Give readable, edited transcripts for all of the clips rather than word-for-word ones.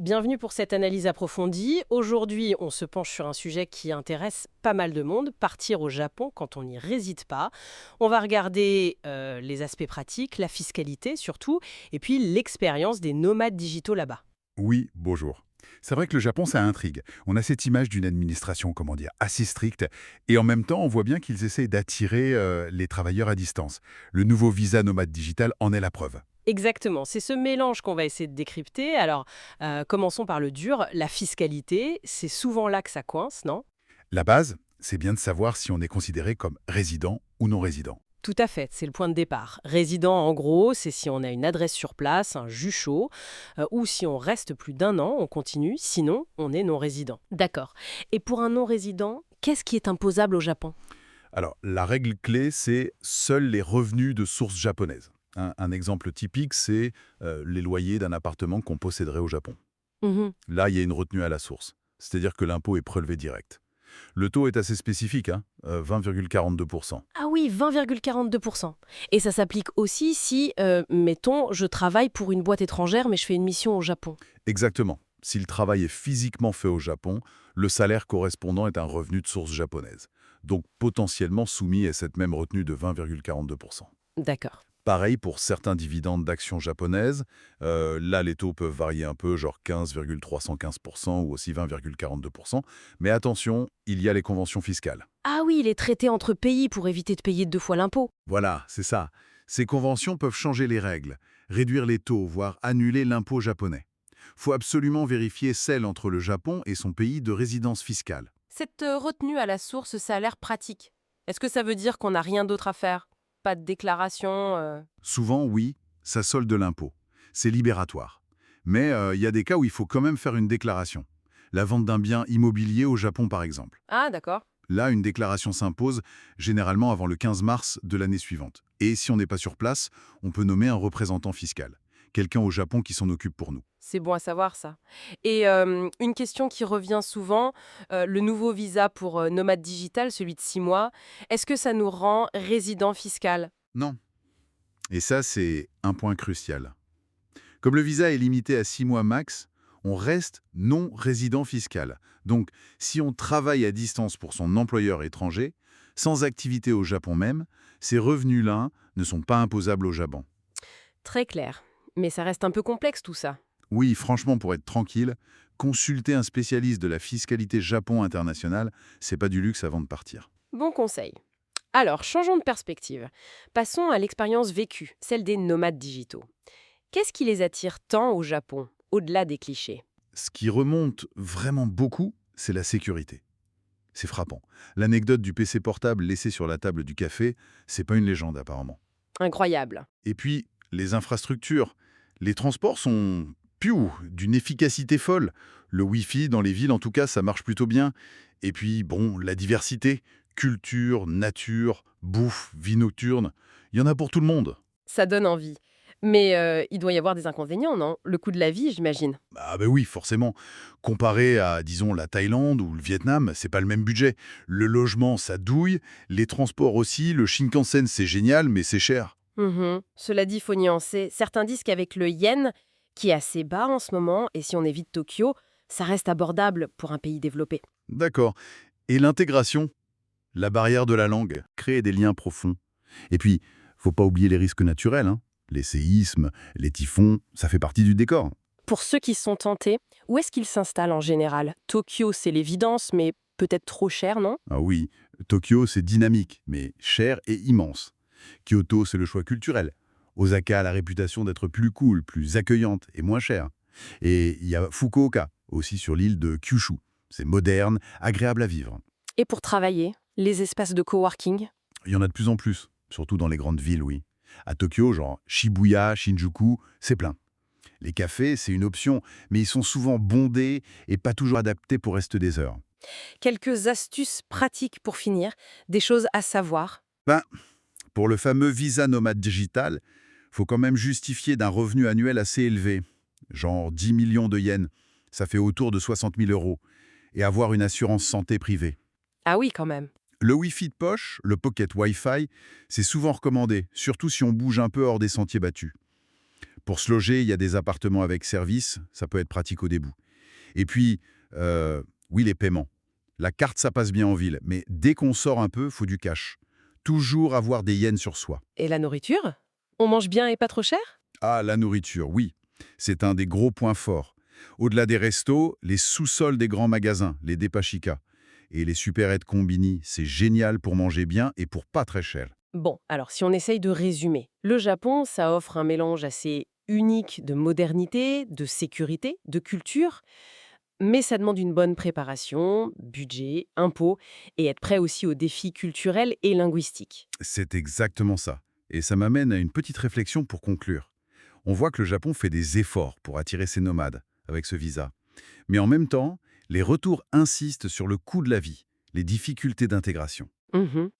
Bienvenue pour cette analyse approfondie. Aujourd'hui, on se penche sur un sujet qui intéresse pas mal de monde, partir au Japon quand on n'y réside pas. On va regarder les aspects pratiques, la fiscalité surtout, et puis l'expérience des nomades digitaux là-bas. Oui, bonjour. C'est vrai que le Japon, ça intrigue. On a cette image d'une administration, comment dire, assez stricte, et en même temps, on voit bien qu'ils essaient d'attirer les travailleurs à distance. Le nouveau visa nomade digital en est la preuve. Exactement, c'est ce mélange qu'on va essayer de décrypter. Alors, commençons par le dur, la fiscalité, c'est souvent là que ça coince, non? La base, c'est bien de savoir si on est considéré comme résident ou non résident. Tout à fait, c'est le point de départ. Résident, en gros, c'est si on a une adresse sur place, un jus chaud, ou si on reste plus d'un an, on continue, sinon on est non-résident. D'accord. Et pour un non-résident, qu'est-ce qui est imposable au Japon? Alors, la règle clé, c'est seuls les revenus de source japonaise. Un exemple typique, c'est les loyers d'un appartement qu'on posséderait au Japon. Mhm. Là, il y a une retenue à la source, c'est-à-dire que l'impôt est prélevé direct. Le taux est assez spécifique, 20,42%. Ah oui, 20,42%. Et ça s'applique aussi si, mettons, je travaille pour une boîte étrangère, mais je fais une mission au Japon. Exactement. Si le travail est physiquement fait au Japon, le salaire correspondant est un revenu de source japonaise, donc potentiellement soumis à cette même retenue de 20,42%. D'accord. Pareil pour certains dividendes d'actions japonaises. Là, les taux peuvent varier un peu, genre 15,315% ou aussi 20,42%. Mais attention, il y a les conventions fiscales. Ah oui, les traités entre pays pour éviter de payer deux fois l'impôt. Voilà, c'est ça. Ces conventions peuvent changer les règles, réduire les taux, voire annuler l'impôt japonais. Faut absolument vérifier celle entre le Japon et son pays de résidence fiscale. Cette retenue à la source, ça a l'air pratique. Est-ce que ça veut dire qu'on n'a rien d'autre à faire? Pas de déclaration Souvent, oui, ça solde l'impôt. C'est libératoire. Mais il y a des cas où il faut quand même faire une déclaration. La vente d'un bien immobilier au Japon, par exemple. Ah, d'accord. Là, une déclaration s'impose, généralement avant le 15 mars de l'année suivante. Et si on n'est pas sur place, on peut nommer un représentant fiscal. Quelqu'un au Japon qui s'en occupe pour nous. C'est bon à savoir ça. Et une question qui revient souvent, le nouveau visa pour nomade digital, celui de 6 mois, est-ce que ça nous rend résident fiscal? Non. Et ça, c'est un point crucial. Comme le visa est limité à 6 mois max, on reste non résident fiscal. Donc, si on travaille à distance pour son employeur étranger, sans activité au Japon même, ces revenus-là ne sont pas imposables au Japon. Très clair. Mais ça reste un peu complexe tout ça. Oui, franchement, pour être tranquille, consulter un spécialiste de la fiscalité Japon internationale, c'est pas du luxe avant de partir. Bon conseil. Alors, changeons de perspective. Passons à l'expérience vécue, celle des nomades digitaux. Qu'est-ce qui les attire tant au Japon, au-delà des clichés? Ce qui remonte vraiment beaucoup, c'est la sécurité. C'est frappant. L'anecdote du PC portable laissé sur la table du café, c'est pas une légende apparemment. Incroyable. Et puis, les infrastructures. Les transports sont d'une efficacité folle. Le Wi-Fi, dans les villes, en tout cas, ça marche plutôt bien. Et puis, bon, la diversité. Culture, nature, bouffe, vie nocturne. Il y en a pour tout le monde. Ça donne envie. Mais il doit y avoir des inconvénients, non? Le coût de la vie, j'imagine. Ah ben oui, forcément. Comparé à, disons, la Thaïlande ou le Vietnam, c'est pas le même budget. Le logement, ça douille. Les transports aussi. Le Shinkansen, c'est génial, mais c'est cher. Mhm. Cela dit, faut nuancer. Certains disent qu'avec le yen, qui est assez bas en ce moment, et si on évite Tokyo, ça reste abordable pour un pays développé. D'accord. Et l'intégration, la barrière de la langue, créer des liens profonds. Et puis, faut pas oublier les risques naturels. Les séismes, les typhons, ça fait partie du décor. Pour ceux qui sont tentés, où est-ce qu'ils s'installent en général? Tokyo, c'est l'évidence, mais peut-être trop cher, non? Ah oui, Tokyo, c'est dynamique, mais cher et immense. Kyoto, c'est le choix culturel. Osaka a la réputation d'être plus cool, plus accueillante et moins chère. Et il y a Fukuoka, aussi sur l'île de Kyushu. C'est moderne, agréable à vivre. Et pour travailler, les espaces de coworking? Il y en a de plus en plus, surtout dans les grandes villes, oui. À Tokyo, genre Shibuya, Shinjuku, c'est plein. Les cafés, c'est une option, mais ils sont souvent bondés et pas toujours adaptés pour rester des heures. Quelques astuces pratiques pour finir, des choses à savoir. Ben, pour le fameux visa nomade digital, faut quand même justifier d'un revenu annuel assez élevé, genre 10 millions de yens, ça fait autour de 60 000 euros, et avoir une assurance santé privée. Ah oui, quand même. Le Wi-Fi de poche, le Pocket Wi-Fi, c'est souvent recommandé, surtout si on bouge un peu hors des sentiers battus. Pour se loger, il y a des appartements avec service, ça peut être pratique au début. Et puis, oui, les paiements. La carte, ça passe bien en ville, mais dès qu'on sort un peu, faut du cash. Toujours avoir des yens sur soi. Et la nourriture? On mange bien et pas trop cher? Ah, la nourriture, oui. C'est un des gros points forts. Au-delà des restos, les sous-sols des grands magasins, les depachika. Et les supérettes combini, c'est génial pour manger bien et pour pas très cher. Bon, alors si on essaye de résumer, le Japon, ça offre un mélange assez unique de modernité, de sécurité, de culture, mais ça demande une bonne préparation, budget, impôts, et être prêt aussi aux défis culturels et linguistiques. C'est exactement ça. Et ça m'amène à une petite réflexion pour conclure. On voit que le Japon fait des efforts pour attirer ses nomades avec ce visa. Mais en même temps, les retours insistent sur le coût de la vie, les difficultés d'intégration.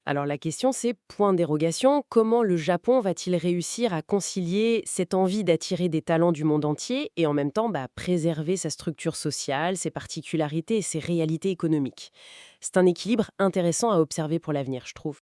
Alors la question c'est, point de dérogation, comment le Japon va-t-il réussir à concilier cette envie d'attirer des talents du monde entier et en même temps préserver sa structure sociale, ses particularités et ses réalités économiques? C'est un équilibre intéressant à observer pour l'avenir, je trouve.